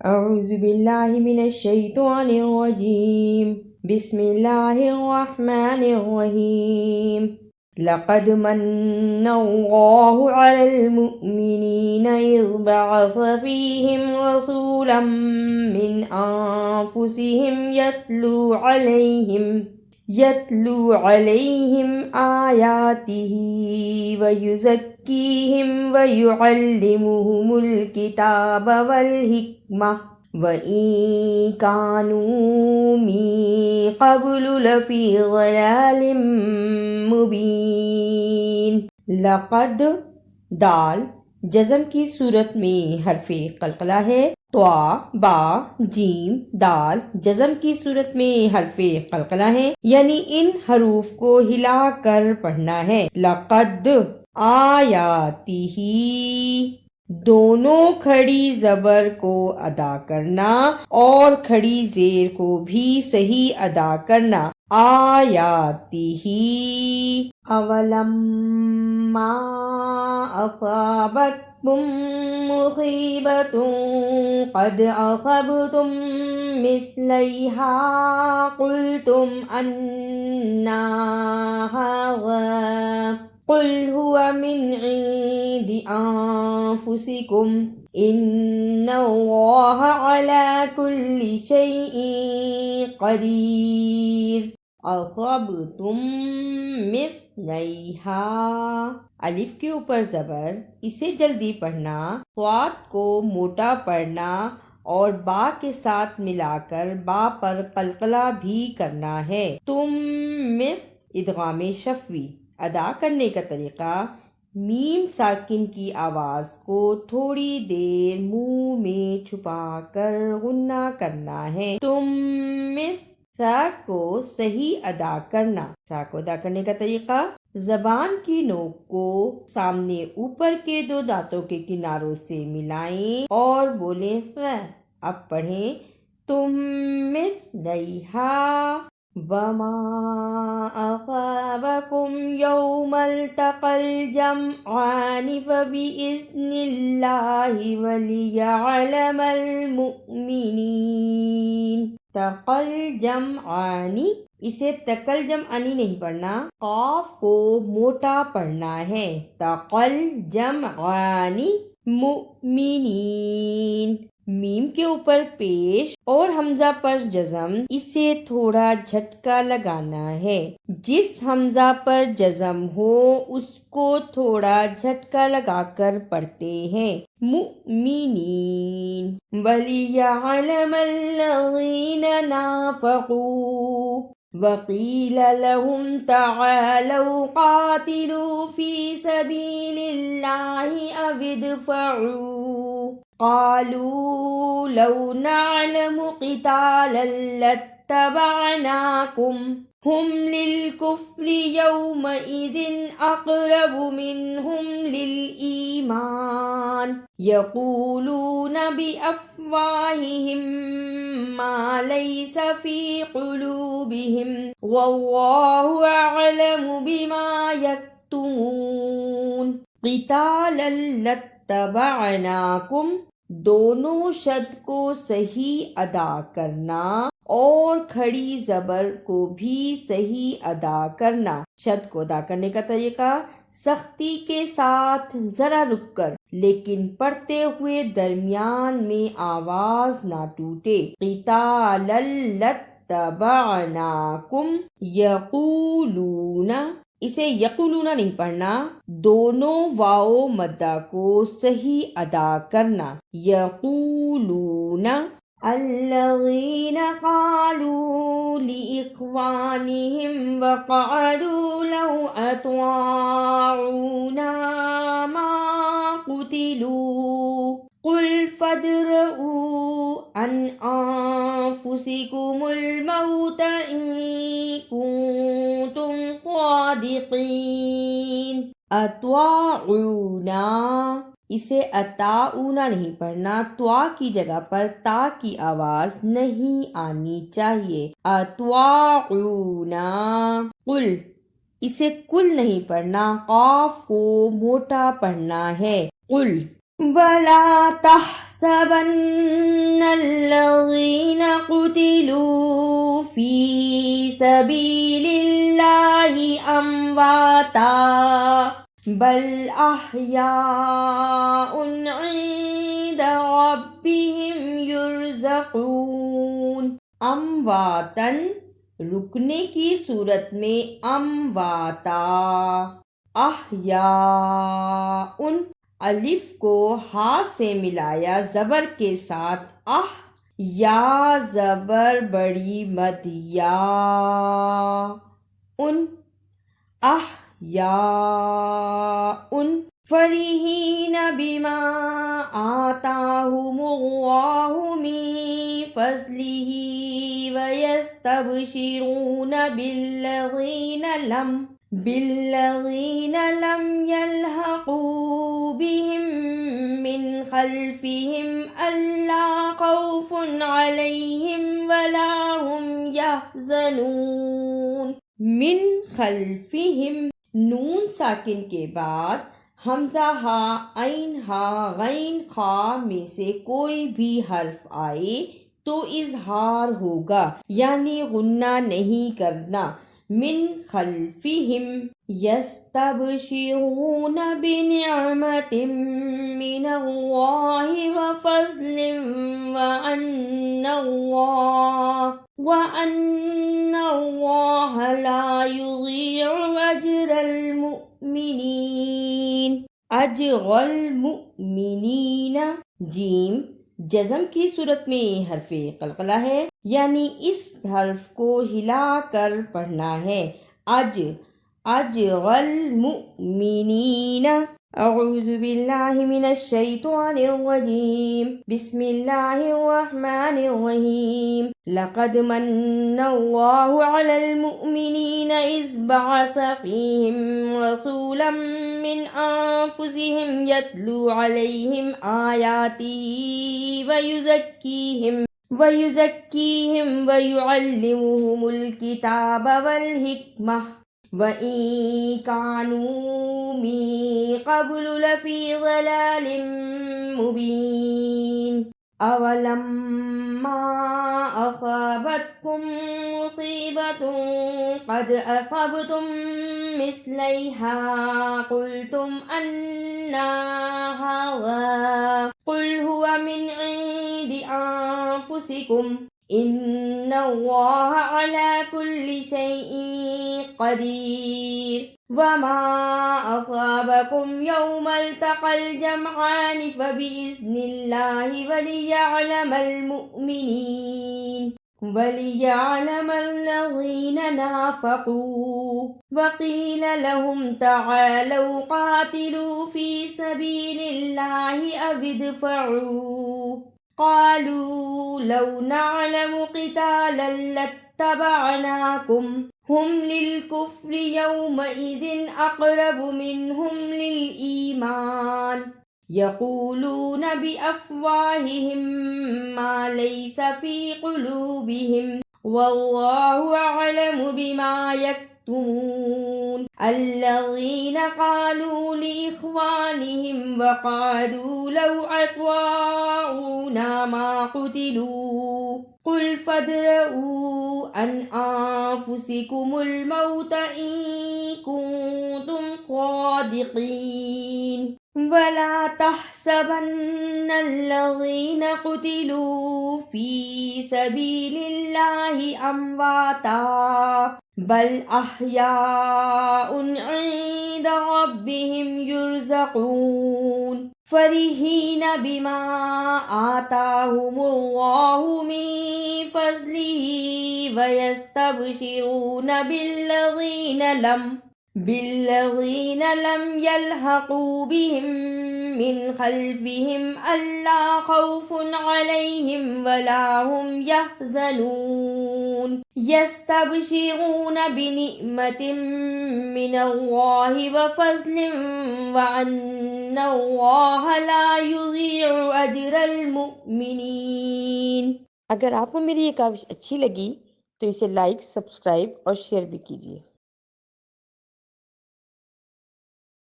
اعوذ باللہ من الشیطان الرجیم بسم اللہ الرحمن الرحیم لقد من اللہ علی المؤمنین اذ بعث فیہم رسولا من انفسہم يتلو عليهم آياته ويزكيهم ويعلمهم الكتاب والحكمة وإن كانوا من قبل لفي ضلال مبين۔ لقد دال جزم کی صورت میں حرف قلقلہ ہے، طا با جیم دال جزم کی صورت میں حرف قلقلہ ہے، یعنی ان حروف کو ہلا کر پڑھنا ہے۔ لقد آیاتہ دونوں کھڑی زبر کو ادا کرنا اور کھڑی زیر کو بھی صحیح ادا کرنا۔ آیاتہ اولما اصابتکم مصیبۃ قد اصبتم مثلیہا قلتم انا ھذا قل هو من عند انفسکم ان اللہ علی کل شیء قدیر۔ اصبتم مثلیہا الف کے اوپر زبر، اسے جلدی پڑھنا، صاد کو موٹا پڑھنا اور با کے ساتھ ملا کر با پر قلقلہ بھی کرنا ہے۔ تم ادغام شفوی ادا کرنے کا طریقہ، میم ساکن کی آواز کو تھوڑی دیر منہ میں چھپا کر غنہ کرنا ہے۔ تم سا کو صحیح ادا کرنا۔ سا کو ادا کرنے کا طریقہ، زبان کی نوک کو سامنے اوپر کے دو دانتوں کے کناروں سے ملائیں اور بولیں ف۔ اب پڑھیں تم مثلیہا وما اصابکم یوم التقى الجمعان فبإذن اللہ ولیعلم المؤمنین۔ تقل جمعانی، اسے تقل جمعانی نہیں پڑھنا، قاف کو موٹا پڑھنا ہے۔ تقل جمعانی مؤمنین، میم کے اوپر پیش اور حمزہ پر جزم، اسے تھوڑا جھٹکا لگانا ہے۔ جس حمزہ پر جزم ہو اس کو تھوڑا جھٹکا لگا کر پڑھتے ہیں۔ مؤمنین۔ وَلِيَعْلَمَ الَّذِينَ نَافَقُوا وَقِيلَ لَهُمْ تَعَالَوْا قَاتِلُوا فِي سَبِيلِ اللَّهِ أَوِ ادْفَعُوا قَالُوا لَوْ نَعْلَمُ قِتَالًا لَاتَّبَعْنَاكُمْ هُمْ لِلْكُفْرِ يَوْمَئِذٍ أَقْرَبُ مِنْهُمْ لِلْإِيمَانِ يَقُولُونَ بِأَفْوَاهِهِمْ مَا لَيْسَ فِي قُلُوبِهِمْ وَاللَّهُ أَعْلَمُ بِمَا يَكْتُمُونَ۔ قِتَالًا لَاتَّبَعْنَاكُمْ دونوں شد کو صحیح ادا کرنا اور کھڑی زبر کو بھی صحیح ادا کرنا۔ شد کو ادا کرنے کا طریقہ، سختی کے ساتھ ذرا رک کر لیکن پڑھتے ہوئے درمیان میں آواز نہ ٹوٹے۔ قتالا لاتبعناکم یقولون، اسے یقولون نہیں پڑھنا، دونوں واو مدہ کو صحیح ادا کرنا۔ یقولون الذین قالوا لإخوانهم وقعدوا لو أطاعونا ما قتلوا قل فادرءوا عن أنفسكم الموت إن كنتم صادقين۔ أطاعونا، اسے اطاعونا نہیں پڑھنا، توا کی جگہ پر تا کی آواز نہیں آنی چاہیے۔ اطاعونا قل، اسے کل نہیں پڑھنا، قاف کو موٹا پڑھنا ہے۔ قل ولا تحسبن تحسبن الذين قتلوا في سبيل الله أمواتا بل أحياء عند ربهم يرزقون. امواتن رکنے کی صورت میں امواتا، احیاء الف کو ہا سے ملایا زبر کے ساتھ یا زبر بڑی مد یا احیاء فرحین بما آتاهم اللہ من فضلہ ویستبشرون بالذین لم يلحقوا بهم من خلفهم ألا خوف عليهم ولا هم يحزنون. من خلفهم نون ساکن کے بعد حمزہ ہا، عین ہا، غین خا میں سے کوئی بھی حرف آئے تو اظہار ہوگا، یعنی غنہ نہیں کرنا. من خلفہم یستبشرون بنعمت من اللہ وفضل وأن اللہ لا یضیع اجر المؤمنین. اجر المؤمنین جیم جزم کی صورت میں حرف قلقلہ ہے، یعنی اس حرف کو ہلا کر پڑھنا ہے. اجر المؤمنین. اعوذ باللہ من الشیطان الرجیم. بسم اللہ الرحمن الرحیم. لقد من اللہ علی المؤمنین اذ بعث فیہم رسولا من انفسہم یتلو علیہم آیاتہ ویزکیہم ویعلمہم الکتاب والحکمہ وَإِن كَانُوا مِن قَبْلُ لَفِي ضَلَالٍ مُبِينٍ. أَوَلَمَّا أَصَابَتْكُم مُّصِيبَةٌ قَدْ أَصَبْتُم مِّثْلَيْهَا قُلْتُمْ أَنَّىٰ هَٰذَا قُلْ هُوَ مِنْ عِندِ أَنفُسِكُمْ إِنَّ اللَّهَ عَلَىٰ كُلِّ شَيْءٍ قدیر. وما أصابكم يوم التقى الجمعان فبإذن الله وليعلم الذين نافقوا. وقيل لهم تعالوا قاتلوا في سبيل الله أو ادفعوا قالوا لو نعلم قتالا لاتبعناكم هم للكفر يومئذ أقرب منهم للإيمان يقولون بأفواههم ما ليس في قلوبهم والله أعلم بما يكتمون. الذين قالوا لإخوانهم وقعدوا لو أطاعونا ما قتلوا قل فادرءوا عن أنفسكم الموت إن كنتم صادقين. ولا تحسبن الذين قتلوا في سبيل الله أمواتا بل أحياء عند ربهم يرزقون. فرحين بما آتاهم الله من فضله ويستبشرون بالذين لم يلحقوا بهم من خلفهم ألا خوف عليهم ولا هم يحزنون. يستبشرون بنعمة من الله وفضل وأن الله لا يضيع أجر المؤمنين. اگر آپ کو میری یہ کاوش اچھی لگی تو اسے لائک، سبسکرائب اور شیئر بھی کیجیے.